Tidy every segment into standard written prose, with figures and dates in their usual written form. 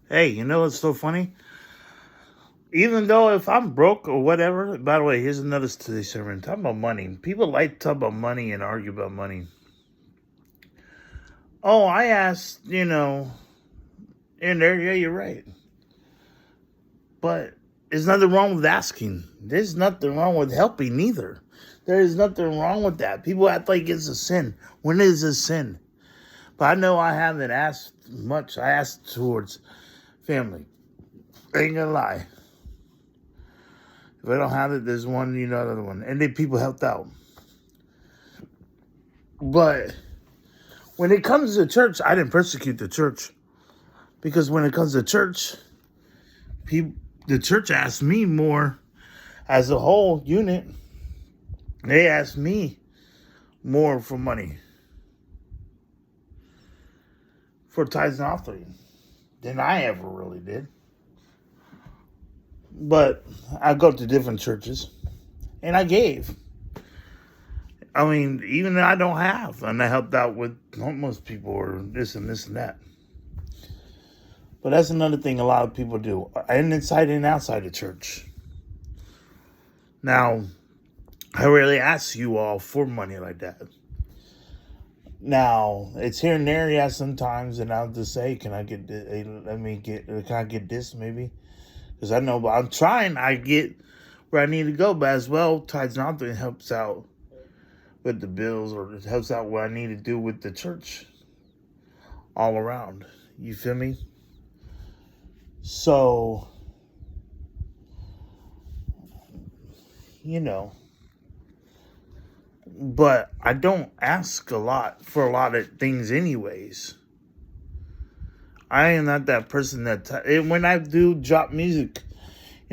Hey, you know what's so funny? Even though if I'm broke or whatever, by the way, here's another today's sermon. Talking about money. People like to talk about money and argue about money. Oh, I asked, in there, yeah, you're right. But there's nothing wrong with asking. There's nothing wrong with helping either. There is nothing wrong with that. People act like it's a sin. When is a sin? But I know I haven't asked much. I asked towards family. I ain't gonna lie. If I don't have it, there's one, another one. And then people helped out. But when it comes to church, I didn't persecute the church. Because when it comes to church, people, the church asked me more as a whole unit. They asked me more for money for tithes and offering than I ever really did. But I go to different churches and I gave. I mean, even though I don't have, and I helped out with homeless people or this and this and that. But that's another thing a lot of people do, and inside and outside the church. Now, I rarely ask you all for money like that. Now, it's here and there, yeah, sometimes, and I'll just say, can I get this maybe? Because I know, but I'm trying, I get where I need to go, but as well, tithes and offering helps out with the bills, or it helps out what I need to do with the church all around. You feel me? So, but I don't ask a lot for a lot of things anyways. I am not that person when I do drop music,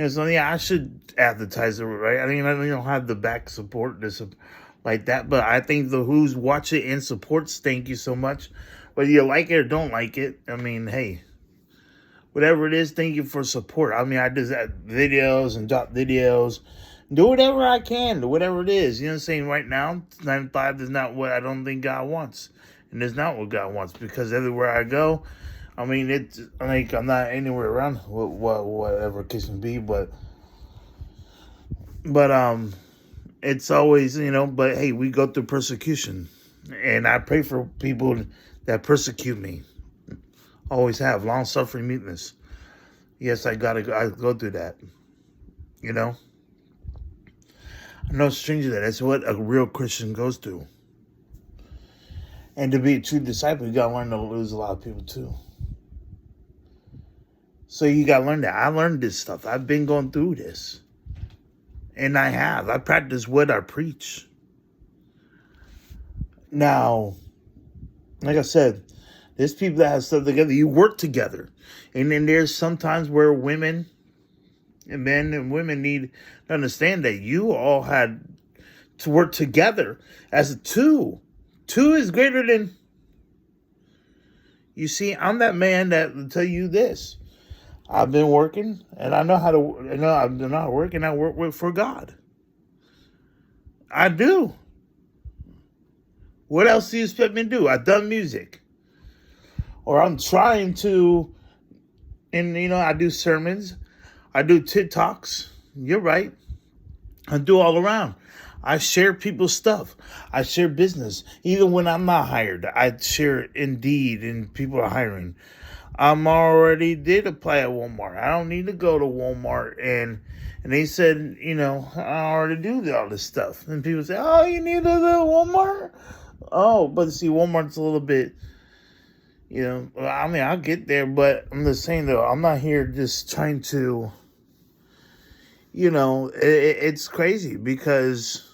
so yeah, I should advertise it, right? I mean, I don't have the back support this like that, but I think the who's watch it and supports, thank you so much. Whether you like it or don't like it, I mean, hey, whatever it is, thank you for support. I mean, I just add videos and drop videos, do whatever I can, whatever it is. You know what I'm saying? Right now, 9 to 5 is not what I don't think God wants, and it's not what God wants, because everywhere I go, I mean, it's like I'm not anywhere around whatever case may be, but it's always, but hey, we go through persecution, and I pray for people that persecute me. Always have long suffering meekness. Yes, I go through that. I'm no stranger to that. That's what a real Christian goes through. And to be a true disciple, you gotta learn to lose a lot of people too. So you gotta learn that. I learned this stuff. I've been going through this. And I practice what I preach. Now, like I said, there's people that have stuff together. You work together. And then there's sometimes where women and men and women need to understand that you all had to work together as a two. Two is greater than... You see, I'm that man that will tell you this. I've been working, and I know how to. I'm not working. I work for God. I do. What else do you expect me to do? I've done music, or I'm trying to. And I do sermons, I do TikToks. You're right. I do all around. I share people's stuff. I share business. Even when I'm not hired, I share Indeed and people are hiring. I'm already did apply at Walmart. I don't need to go to Walmart and they said, I already do all this stuff. And people say, oh, you need to go to Walmart? Oh, but see, Walmart's a little bit, I mean, I'll get there, but I'm just saying though, I'm not here just trying to, it's crazy because,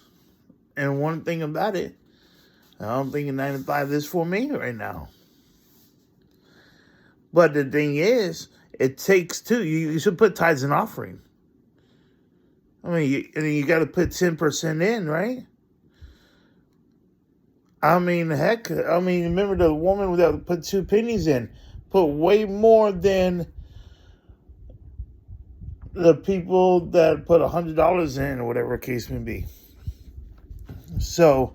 and one thing about it, I don't think 9 to 5 is for me right now. But the thing is, it takes two. You should put tithes and offering. I mean, you got to put 10% in, right? I mean, heck, remember the woman that put 2 pennies in, put way more than the people that put $100 in, or whatever the case may be. So,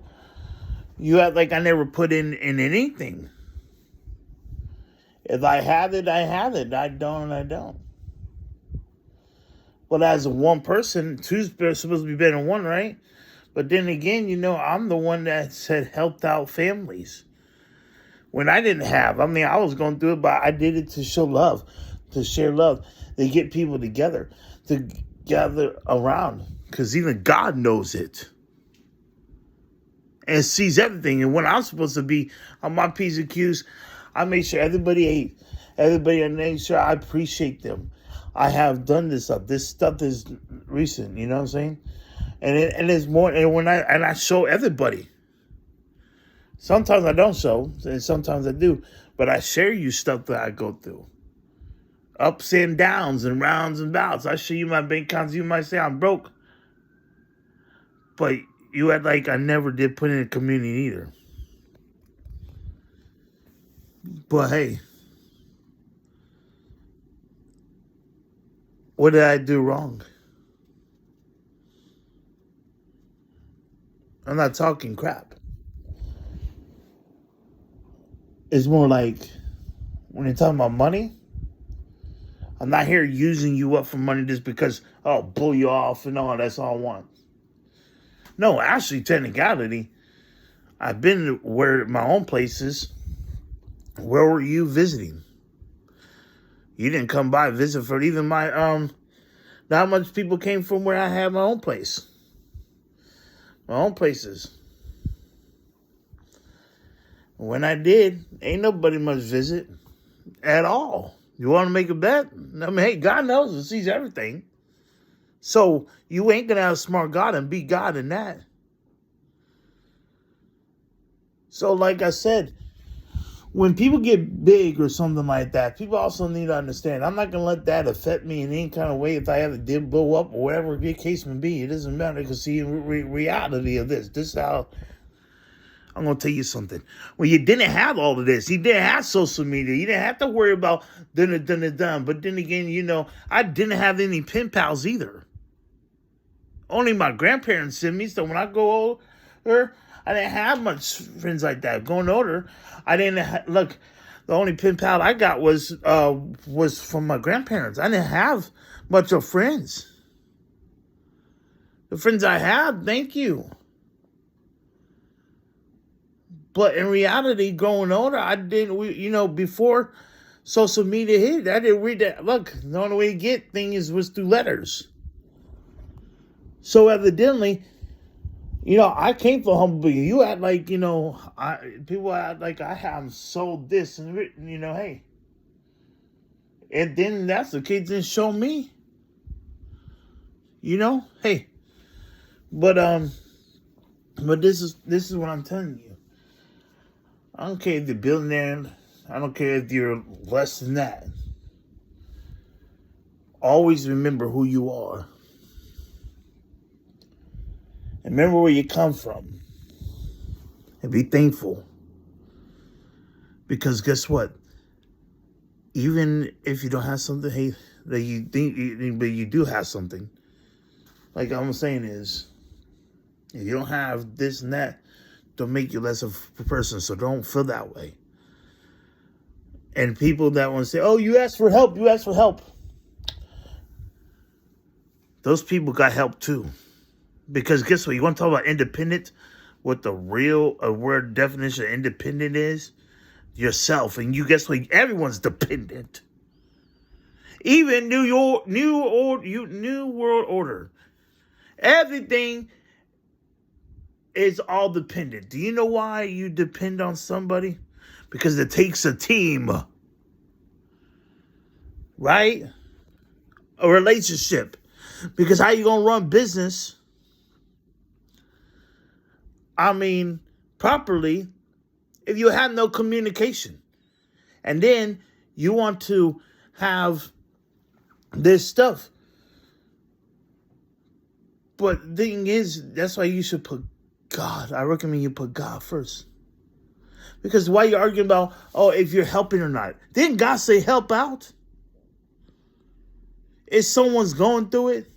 you act like I never put in anything. If I have it, I have it. I don't, I don't. But as one person, two's supposed to be better than one, right? But then again, I'm the one that said helped out families when I didn't have. I mean, I was going through it, but I did it to show love, to share love, to get people together, to gather around. Because even God knows it and sees everything. And when I'm supposed to be on my P's and Q's, I make sure everybody ate. Everybody, I make sure I appreciate them. I have done this stuff. This stuff is recent, you know what I'm saying? And it's more, and I show everybody. Sometimes I don't show, and sometimes I do. But I share you stuff that I go through. Ups and downs and rounds and bouts. I show you my bank accounts. You might say I'm broke. But you act like I never did put in a community either. But hey, what did I do wrong? I'm not talking crap. It's more like when you're talking about money, I'm not here using you up for money just because, blow you off and all, that's all I want. No, actually, technicality, I've been where my own places. Where were you visiting? You didn't come by visit for even my, not much people came from where I had my own place. My own places. When I did, ain't nobody much visit at all. You want to make a bet? I mean, hey, God knows and sees everything. So you ain't going to have a smart God and be God in that. So like I said, when people get big or something like that, people also need to understand, I'm not going to let that affect me in any kind of way if I ever did blow up or whatever the case may be. It doesn't matter because see, reality of this is how, I'm going to tell you something. When you didn't have all of this, you didn't have social media, you didn't have to worry about done. But then again, I didn't have any pen pals either. Only my grandparents sent me, so when I go older, I didn't have much friends like that. Going older, I didn't look. The only pen pal I got was from my grandparents. I didn't have much of friends. The friends I had, thank you. But in reality, growing older, I didn't. Before social media hit, I didn't read that. Look, the only way to get things was through letters. So evidently, I came from humble. You act like, people act like I have sold this and written, hey. And then that's the case, then show me. Hey. But this is what I'm telling you. I don't care if you're a billionaire. I don't care if you're less than that. Always remember who you are. And remember where you come from. And be thankful. Because guess what? Even if you don't have something, hey, that you think, but you do have something. Like I'm saying is, if you don't have this and that, don't make you less of a person. So don't feel that way. And people that want to say, oh, you asked for help. Those people got help too. Because guess what? You want to talk about independent? What the real word definition of independent is? Yourself. And you guess what? Everyone's dependent. Even New World Order. Everything is all dependent. Do you know why you depend on somebody? Because it takes a team. Right? A relationship. Because how you going to run business? Properly, if you have no communication. And then you want to have this stuff. But the thing is, that's why you should put God. I recommend you put God first. Because why you arguing about, if you're helping or not? Didn't God say help out? If someone's going through it,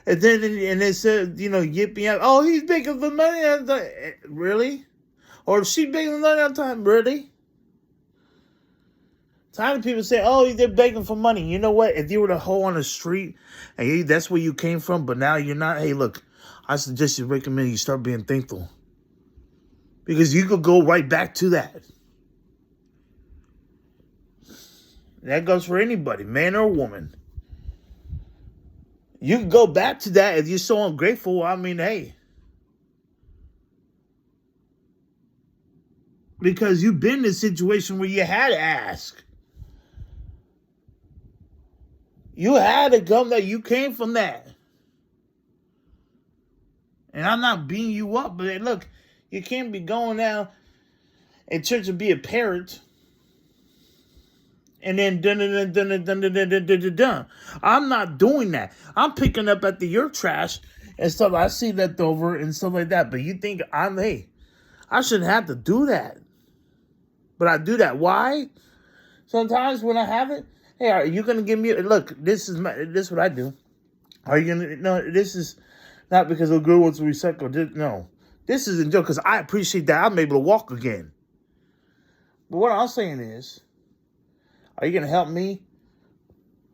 and then they said, yipping out, oh, he's making the money all the time. Really? Or she's making the money all the time. Really? Tired of people say, oh, they're begging for money. You know what? If you were the hoe on the street and that's where you came from, but now you're not, hey, look, I suggest you recommend you start being thankful. Because you could go right back to that. That goes for anybody, man or woman. You can go back to that if you're so ungrateful. I mean, hey. Because you've been in a situation where you had to ask. You had to come that you came from that. And I'm not beating you up, but look, you can't be going down in church and be a parent. And then dun. I'm not doing that. I'm picking up at your trash and stuff. I see leftover and stuff like that. But you think I shouldn't have to do that. But I do that. Why? Sometimes when I have it, hey, are you gonna give me? Look, this is what I do. Are you gonna? No, this is not because the girl wants to recycle. No, this is a joke because I appreciate that I'm able to walk again. But what I'm saying is, are you gonna help me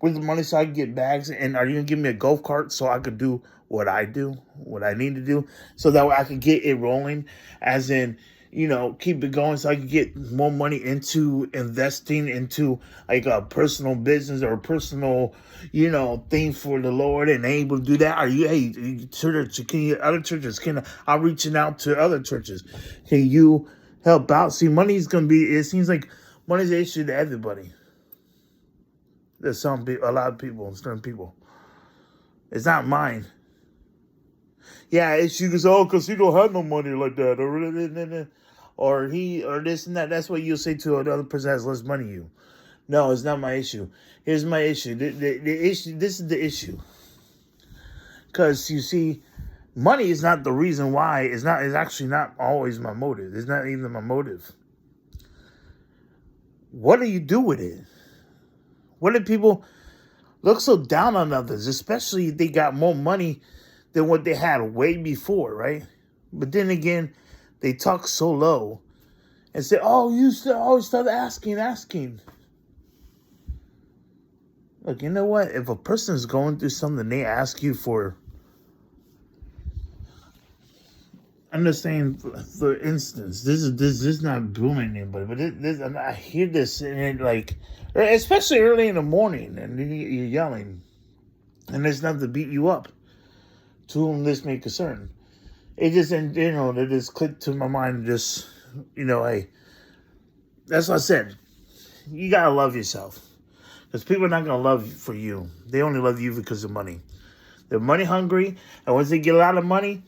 with the money so I can get bags? And are you gonna give me a golf cart so I could do what I do, what I need to do, so that way I can get it rolling? As in, keep it going so I can get more money into investing into like a personal business or a personal, thing for the Lord, and able to do that. Are you, hey, church, other churches, I'm reaching out to other churches. Can you help out? See, money's going to be, it seems like money's an issue to everybody. There's some people, a lot of people, certain people. It's not mine. Yeah, it's you because he don't have no money like that. Or he, or this and that. That's what you'll say to another person that has less money than you. No, it's not my issue. Here's my issue. The issue. This is the issue. Because you see, money is not the reason why. It's actually not always my motive. It's not even my motive. What do you do with it? What do people look so down on others, especially if they got more money than what they had way before, right? But then again, they talk so low and say, oh, you always start asking. Look, you know what? If a person is going through something, they ask you for, I'm just saying, for instance, this is not booming anybody, but I hear this, and it like, especially early in the morning, and you're yelling, and there's nothing to beat you up. To whom this may concern. It just, it just clicked to my mind. Just, hey, that's what I said. You gotta love yourself, because people are not gonna love you for you. They only love you because of money. They're money hungry, and once they get a lot of money,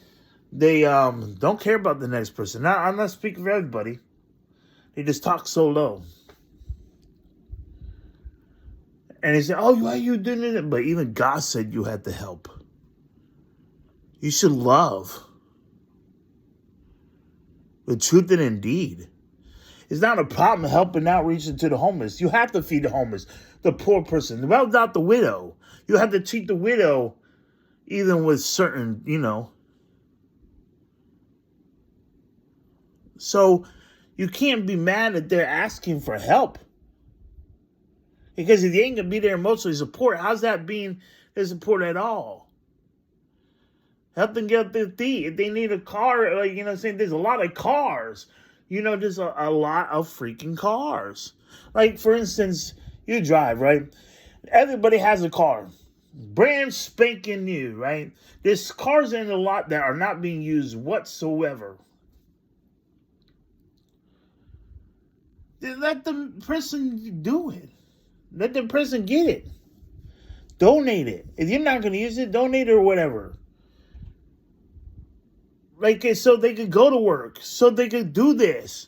they don't care about the next person. Now, I'm not speaking for everybody. They just talk so low, and they say, "Oh, why are you doing it?" But even God said you had to help. You should love. The truth and indeed. It's not a problem helping out, reaching to the homeless. You have to feed the homeless, the poor person. Well, not the widow. You have to treat the widow even with certain, So you can't be mad that they're asking for help. Because if you ain't going to be there emotionally support, how's that being their support at all? Help them get up their feet. If they need a car, saying there's a lot of cars. There's a lot of freaking cars. Like, for instance, you drive, right? Everybody has a car. Brand spanking new, right? There's cars in a lot that are not being used whatsoever. Let the person do it. Let the person get it. Donate it. If you're not going to use it, donate it or whatever. Like, so they could go to work, so they could do this.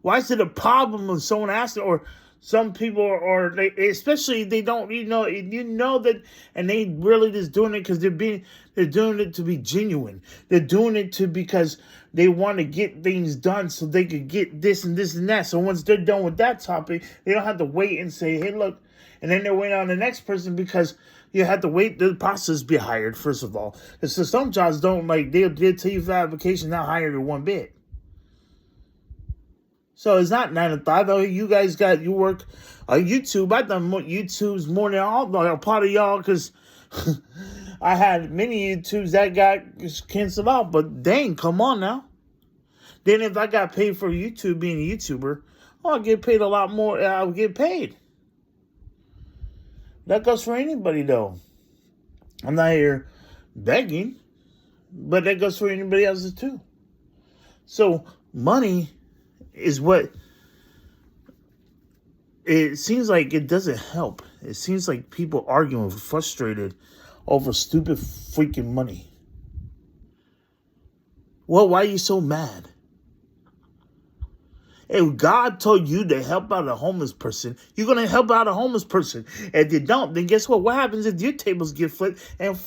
Why is it a problem of someone asking, or some people, or they, especially they don't, that, and they really just doing it because they're doing it to be genuine. They're doing it because they want to get things done so they could get this and this and that. So once they're done with that topic, they don't have to wait and say, hey, look, and then they're waiting on the next person because you have to wait the process be hired, first of all. And so some jobs don't, they'll tell you for application, not hired in one bit. So it's not 9 to 5. Oh, you guys you work YouTube. I done YouTubes more than all a part of y'all because I had many YouTubes that got canceled out. But dang, come on now. Then if I got paid for YouTube being a YouTuber, I'll get paid a lot more. I'll get paid. That goes for anybody though. I'm not here begging, but that goes for anybody else too. So money is what it seems like it doesn't help. It seems like people arguing, frustrated over stupid freaking money. Well, why are you so mad? If God told you to help out a homeless person, you're going to help out a homeless person. If you don't, then guess what? What happens if your tables get flipped and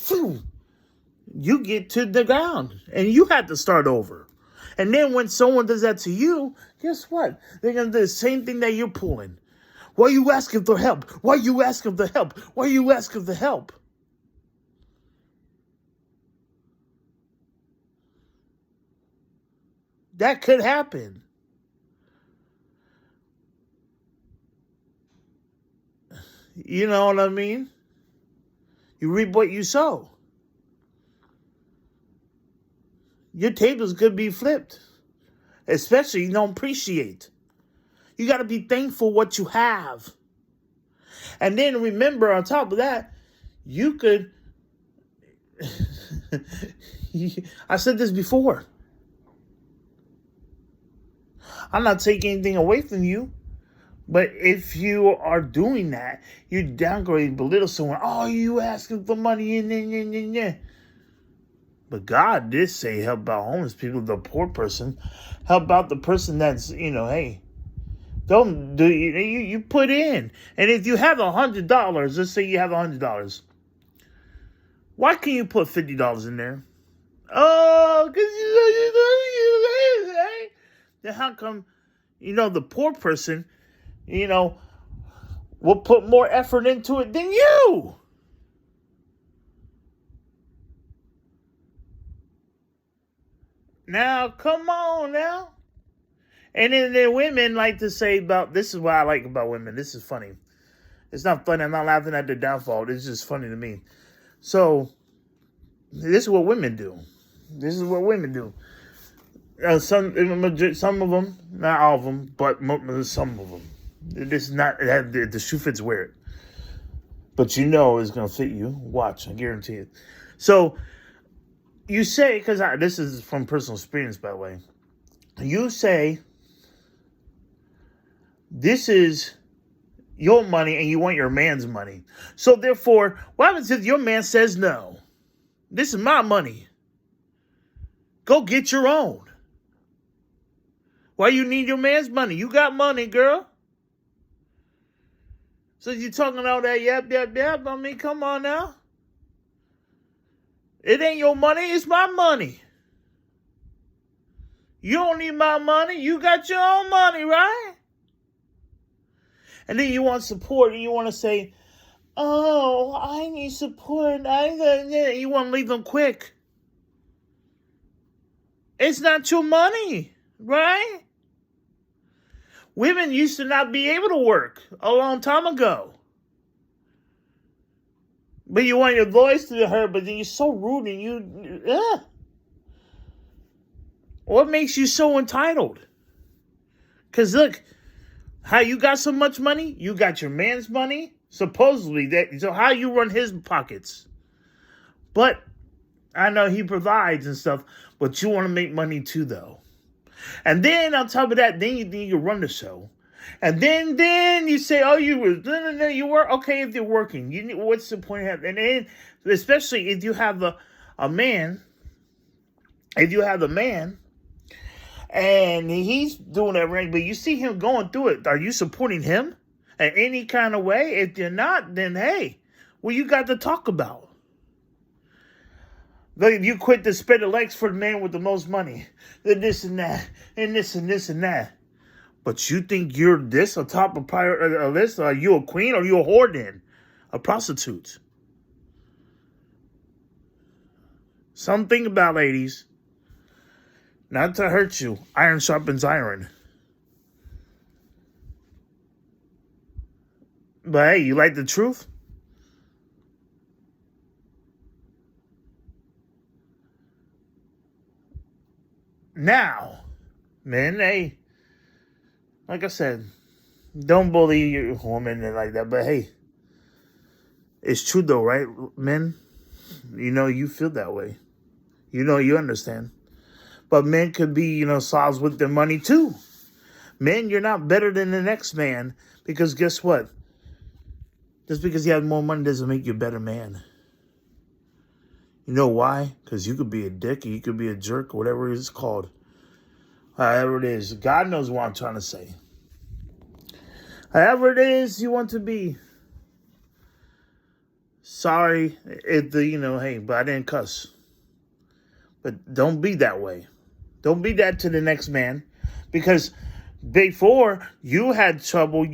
you get to the ground and you have to start over? And then when someone does that to you, guess what? They're going to do the same thing that you're pulling. Why are you asking for help? Why are you asking for help? Why are you asking for help? That could happen. You know what I mean? You reap what you sow. Your tables could be flipped. Especially you don't appreciate. You got to be thankful what you have. And then remember, on top of that, you could... I said this before. I'm not taking anything away from you. But if you are doing that, you downgrade, belittle someone. Oh, you asking for money? Yeah. But God did say help out homeless people, the poor person. Help out the person that's, hey, don't do you put in. And if you have $100, let's say you have $100. Why can't you put $50 in there? Oh, because you then how come, the poor person, will put more effort into it than you? Now, come on now. And then the women like to say about, this is what I like about women. This is funny. It's not funny. I'm not laughing at their downfall. It's just funny to me. So, this is what women do. Some of them, not all of them, but some of them. This is not, the shoe fits wear it. But it's going to fit you. Watch, I guarantee it. So, you say, because this is from personal experience, by the way. You say, this is your money and you want your man's money. So, therefore, what happens if your man says no? This is my money. Go get your own. Why you need your man's money? You got money, girl. So you talking all that yap. I mean, come on now. It ain't your money, it's my money. You don't need my money. You got your own money, right? And then you want support and you want to say, oh, I need support. You want to leave them quick. It's not your money, right? Women used to not be able to work a long time ago. But you want your voice to be heard, but then you're so rude and What makes you so entitled? Because look, how you got so much money? You got your man's money, supposedly. So how you run his pockets? But I know he provides and stuff, but you want to make money too, though. And then on top of that, then you run the show. And then you say, oh, you were okay if you're working. What's the point of having? And then, especially if you have a man, and he's doing everything, but you see him going through it, are you supporting him in any kind of way? If you're not, then hey, what you got to talk about? Like you quit to spread the legs for the man with the most money, then this and that, and this and this and that. But you think you're this on top of a list? Are you a queen or are you a whore then? A prostitute? Something about, ladies, not to hurt you, iron sharpens iron. But hey, you like the truth? Now, men, hey, like I said, don't bully your woman and like that. But hey, it's true though, right, men? You feel that way. You understand. But men could be, solves with their money too. Men, you're not better than the next man because guess what? Just because you have more money doesn't make you a better man. You know why? Because you could be a dick or you could be a jerk or whatever it's called. However it is. God knows what I'm trying to say. However it is you want to be. Sorry hey, but I didn't cuss. But don't be that way. Don't be that to the next man. Because before you had trouble,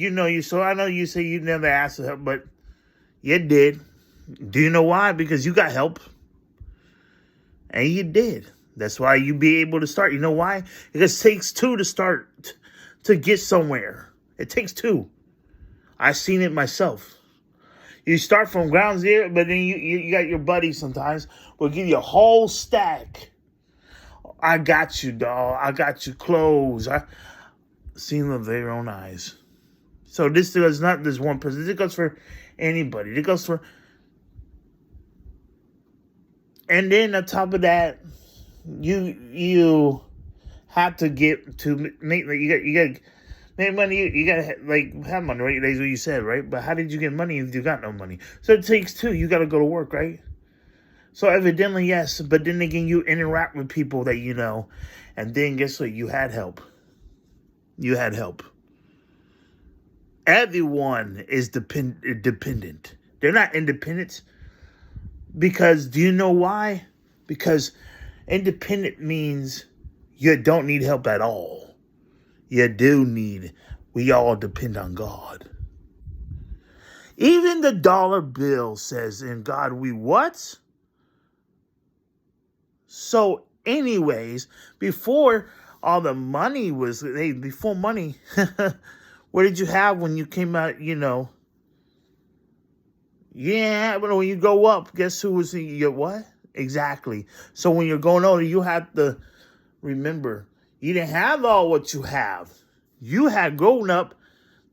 so I know you say you never asked for help, but you did. Do you know why? Because you got help. And you did. That's why you be able to start. You know why? Because it takes two to start to get somewhere. It takes two. I've seen it myself. You start from ground zero, but then you got your buddies sometimes will give you a whole stack. I got you, dog. I got you clothes. I seen with their own eyes. So this does not this one person. This goes for anybody. It goes for. And then on top of that, you have to get to make you got make money. You got to have money, right? That's what you said, right? But how did you get money if you got no money? So it takes two. You got to go to work, right? So evidently, yes. But then again, you interact with people that you know, and then guess what? You had help. You had help. Everyone is dependent. They're not independent. Because do you know why? Because independent means you don't need help at all. You do need, we all depend on God. Even the dollar bill says, in God we what? So anyways, before all the money was, before money, what did you have when you came out, Yeah, but when you go up, guess who was your what? Exactly. So when you're going older, you have to remember, you didn't have all what you have. You had grown up,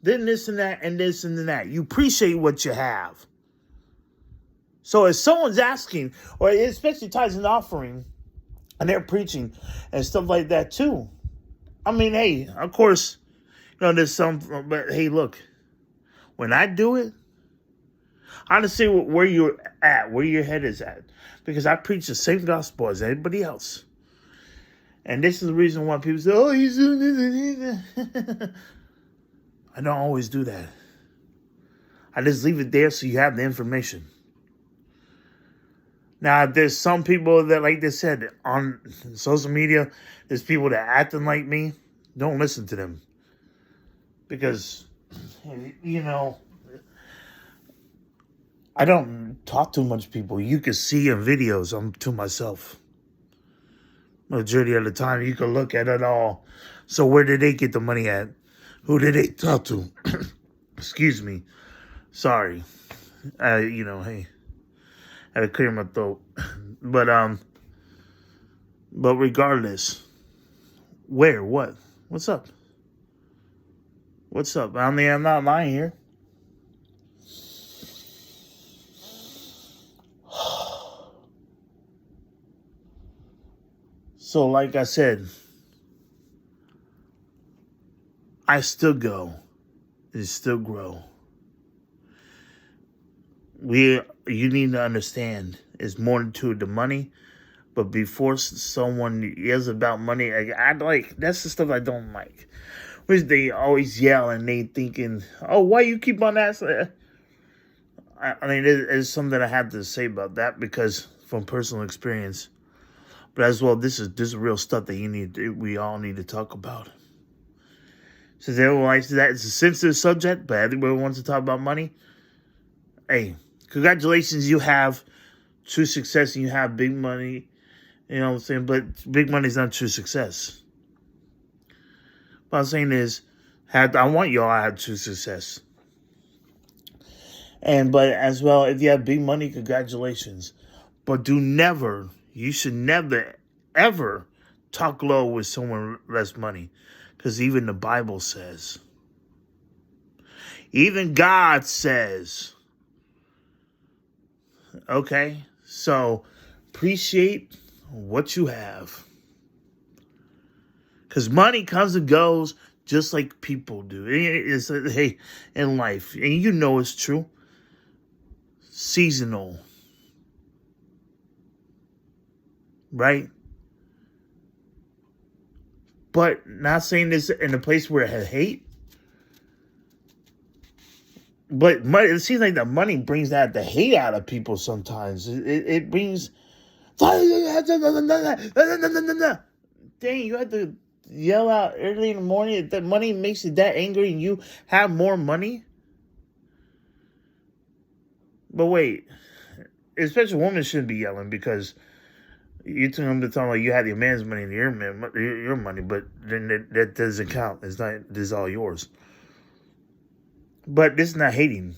then this and that, and this and that. You appreciate what you have. So if someone's asking, or especially tithes and offering, and they're preaching and stuff like that too. I mean, hey, of course, there's some, but hey, look, when I do it, I understand where you're at, where your head is at. Because I preach the same gospel as anybody else. And this is the reason why people say, oh, he's doing this and this. I don't always do that. I just leave it there so you have the information. Now, there's some people that, like they said, on social media, there's people that acting like me. Don't listen to them. Because, I don't talk to much people. You can see in videos, I'm to myself. Majority of the time, you can look at it all. So where did they get the money at? Who did they talk to? Excuse me. Sorry. Hey. I had to clear my throat. But regardless. Where? What? What's up? What's up? I mean, I'm not lying here. So, like I said, I still go and still grow. You need to understand, it's more to the money. But before someone yells about money, that's the stuff I don't like. Which they always yell and they thinking, oh, why you keep on asking? I mean, there's something I have to say about that because from personal experience. But as well, this is real stuff that we all need to talk about. Since everyone likes that, it's a sensitive subject, but everybody wants to talk about money. Hey, congratulations, you have true success and you have big money. You know what I'm saying? But big money is not true success. What I'm saying is, I want y'all to have true success. But as well, if you have big money, congratulations. But you should never, ever talk low with someone less money. Because even the Bible says, even God says, okay? So appreciate what you have. Because money comes and goes just like people do. It's, hey, in life. And you know it's true. Seasonal. Right? But not saying this in a place where it had hate. But money, it seems like the money brings the hate out of people sometimes. It brings... Dang, you had to yell out early in the morning if that money makes you that angry and you have more money? But wait, especially women shouldn't be yelling because you tell them to tell like you have your man's money and your money, but then that doesn't count. It's not. This is all yours. But this is not hating,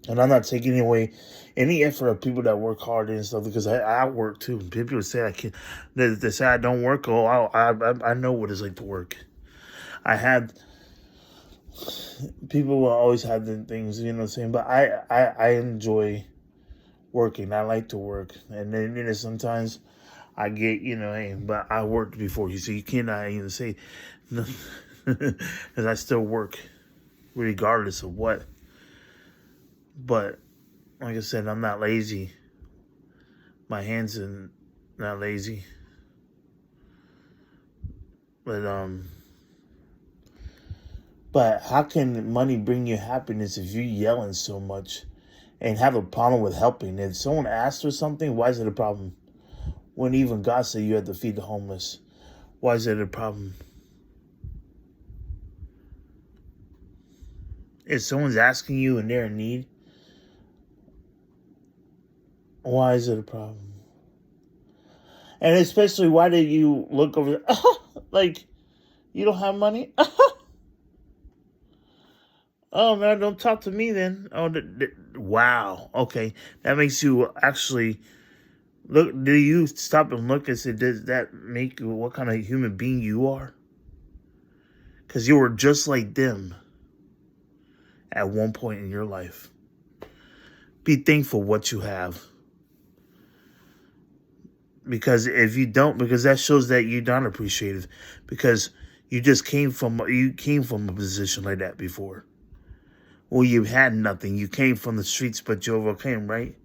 and I'm not taking away any effort of people that work hard and stuff because I work too. People say I can't. They say I don't work. Oh, I know what it's like to work. I had people will always have the things, you know what I'm saying. But I enjoy working. I like to work, and then sometimes I get hey, but I worked before you, so you cannot even say no because I still work regardless of what. But like I said, I'm not lazy. My hands are not lazy. But how can money bring you happiness if you're yelling so much and have a problem with helping? If someone asks for something, why is it a problem? When even God said you had to feed the homeless, why is it a problem? If someone's asking you and they're in need, why is it a problem? And especially, why did you look over there? Like, you don't have money? Oh, man, don't talk to me then. Oh, wow. Okay. That makes you actually look. Do you stop and look and say, does that make you what kind of human being you are? Because you were just like them at one point in your life. Be thankful what you have. Because if you don't, because that shows that you're not appreciative. Because you came from a position like that before. Well, you had nothing. You came from the streets, but you overcame, right?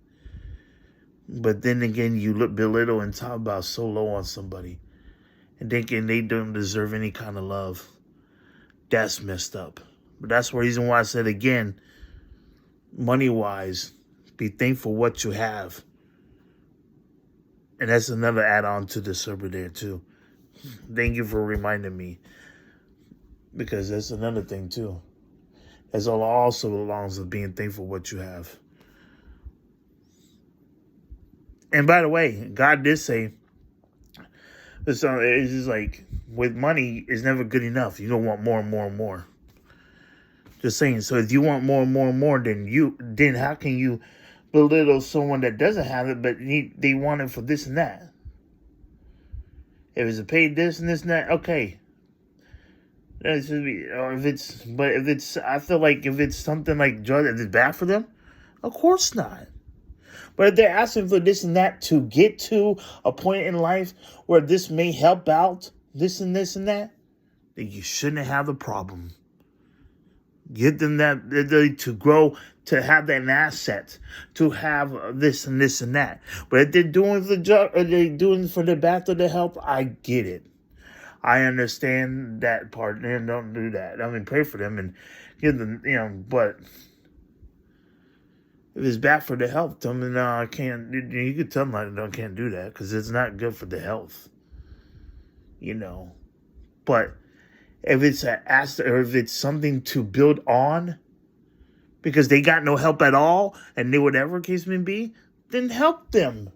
But then again, you belittle and talk about so low on somebody. And thinking they don't deserve any kind of love. That's messed up. But that's the reason why I said again, money-wise, be thankful what you have. And that's another add-on to the server there, too. Thank you for reminding me. Because that's another thing, too. That's all also belongs to being thankful what you have. And by the way, God did say, it's just like, with money, it's never good enough. You're going to want more and more and more. Just saying. So if you want more and more and more, then how can you belittle someone that doesn't have it, but they want it for this and that? If it's a paid this and this and that, okay. That should be, or if it's, I feel like if it's something like drugs, if it's bad for them, of course not. But if they're asking for this and that to get to a point in life where this may help out, this and this and that, then you shouldn't have a problem. Get them that to grow, to have that asset, to have this and this and that. But if they're doing for the job, or they're doing for the back of the help, I get it. I understand that part. And don't do that. I mean, pray for them and give them, but if it's bad for the health, tell them, no, I can't. You could tell them I can't do that because it's not good for the health. But if it's an asset or if it's something to build on because they got no help at all and they whatever case may be, then help them.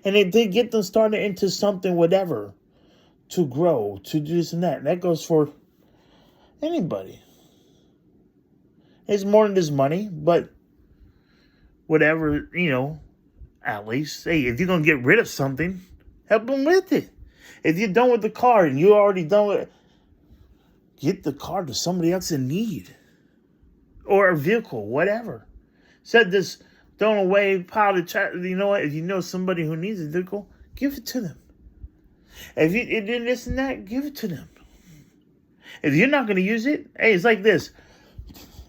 And if they get them started into something, whatever, to grow, to do this and that. And that goes for anybody. It's more than just money, but whatever, at least. Hey, if you're going to get rid of something, help them with it. If you're done with the car and you're already done with it, get the car to somebody else in need. Or a vehicle, whatever. Said this thrown away pile of trash. You know what? If you know somebody who needs a vehicle, give it to them. If you did this and that, give it to them. If you're not going to use it, hey, it's like this.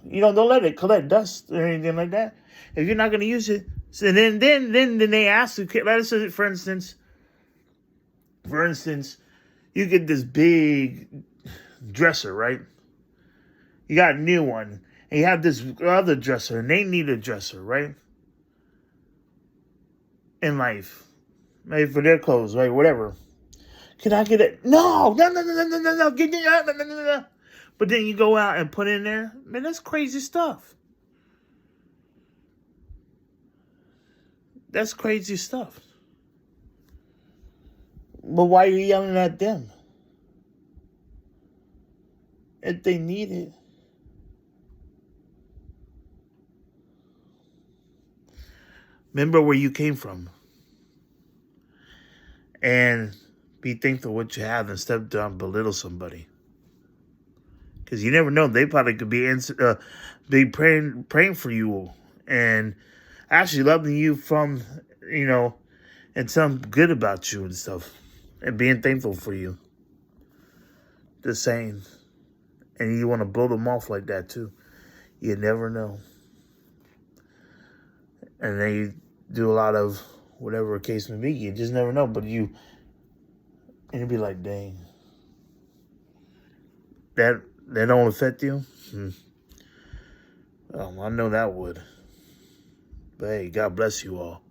Don't let it collect dust or anything like that. If you're not going to use it, so then they ask you. Let us say, for instance, you get this big dresser, right? You got a new one, and you have this other dresser, and they need a dresser, right? In life, maybe for their clothes, right? Whatever. Can I get it? No. Get it. No. But then you go out and put in there, man, that's crazy stuff. That's crazy stuff. But why are you yelling at them? If they need it. Remember where you came from. And be thankful for what you have and step down, belittle somebody. Because you never know. They probably could be praying for you and actually loving you from, and telling good about you and stuff. And being thankful for you. Just saying. And you want to blow them off like that too. You never know. And they do a lot of whatever the case may be. You just never know. But and you'd be like, dang. That don't affect you? I know that would. But hey, God bless you all.